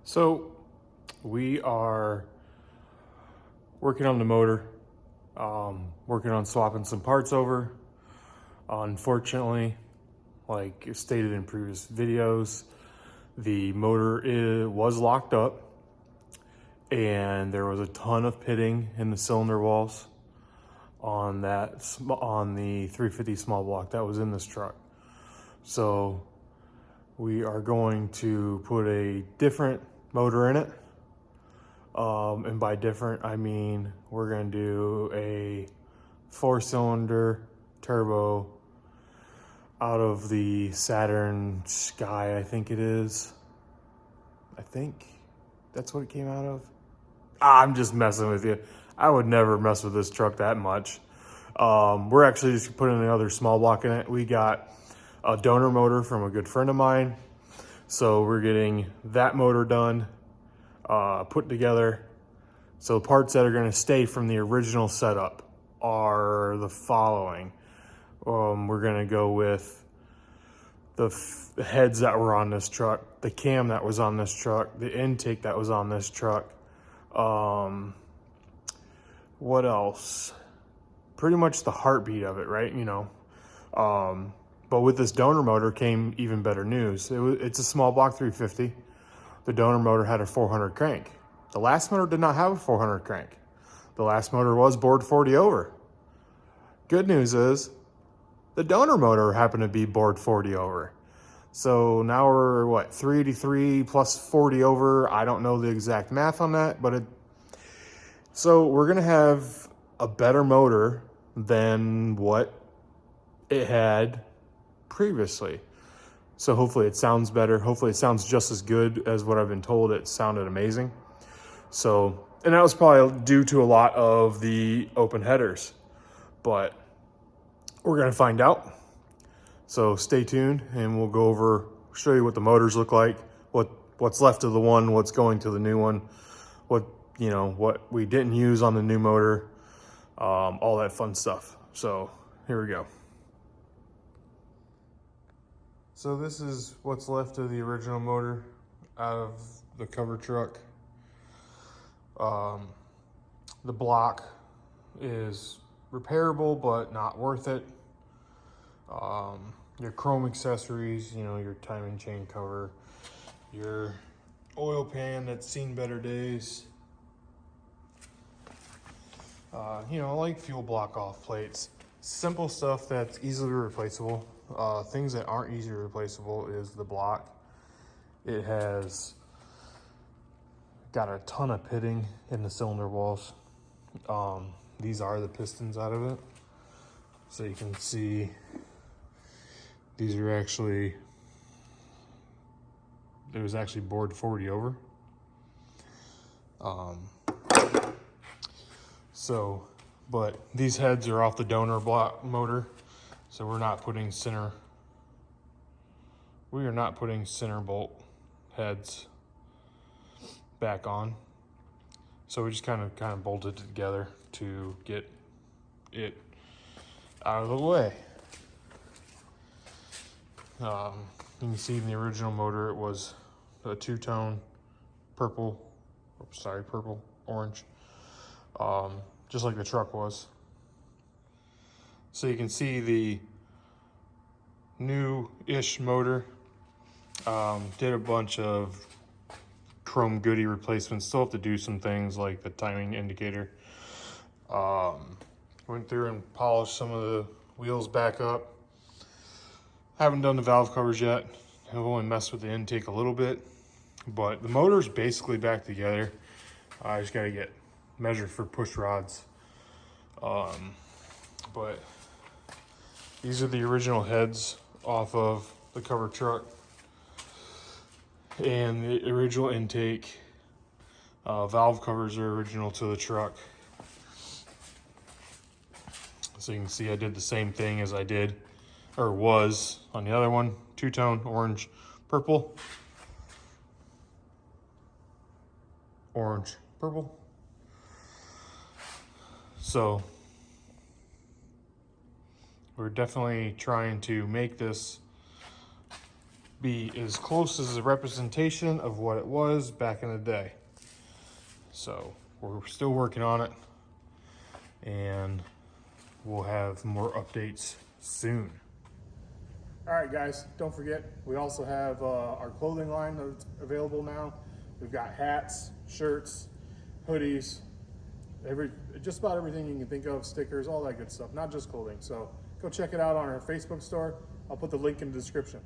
So we are working on the motor, working on swapping some parts over. Unfortunately, like stated in previous videos, the motor was locked up and there was a ton of pitting in the cylinder walls on the 350 small block that was in this truck. So we are going to put a different motor in it. And by different, I mean we're going to do a 4-cylinder turbo out of the Saturn Sky, I think it is. I think that's what it came out of. I'm just messing with you. I would never mess with this truck that much. We're actually just putting another small block in it. We got a donor motor from a good friend of mine. So we're getting that motor done, put together. So the parts that are going to stay from the original setup are the following. We're going to go with the heads that were on this truck, the cam that was on this truck, the intake that was on this truck. What else? Pretty much the heartbeat of it, right? You know. But with this donor motor came even better news. It's a small block 350. The donor motor had a 400 crank. The last motor did not have a 400 crank. The last motor was bored 40 over. Good news is the donor motor happened to be bored 40 over. So now we're what, 383 plus 40 over. I don't know the exact math on that, but so we're gonna have a better motor than what it had previously. So hopefully it sounds better. Hopefully it sounds just as good as what I've been told. It sounded amazing. So, and that was probably due to a lot of the open headers, but we're going to find out. So stay tuned and we'll go over, show you what the motors look like, what's left of the one, what's going to the new one, what we didn't use on the new motor, all that fun stuff. So here we go. So this is what's left of the original motor out of the cover truck. The block is repairable, but not worth it. Your chrome accessories, your timing chain cover, your oil pan that's seen better days. Like fuel block off plates. Simple stuff that's easily replaceable. Things that aren't easily replaceable is the block. It has got a ton of pitting in the cylinder walls. These are the pistons out of it. So you can see these are actually, it was actually bored 40 over. But these heads are off the donor block motor. So we are not putting center bolt heads back on. So we just kind of bolted it together to get it out of the way. You can see in the original motor it was a two-tone orange, just like the truck was. So you can see the new-ish motor did a bunch of chrome goodie replacements. Still have to do some things like the timing indicator. Went through and polished some of the wheels back up. Haven't done the valve covers yet. I've only messed with the intake a little bit, but the motor's basically back together. I just gotta get measured for push rods. But these are the original heads off of the cover truck. And the original intake valve covers are original to the truck. So you can see I did the same thing as I did, or was, on the other one. Two-tone, orange, purple. Orange, purple. So we're definitely trying to make this be as close as a representation of what it was back in the day. So we're still working on it, and we'll have more updates soon. All right, guys, don't forget, we also have our clothing line that's available now. We've got hats, shirts, hoodies, just about everything you can think of, stickers, all that good stuff, not just clothing. So go check it out on our Facebook store. I'll put the link in the description.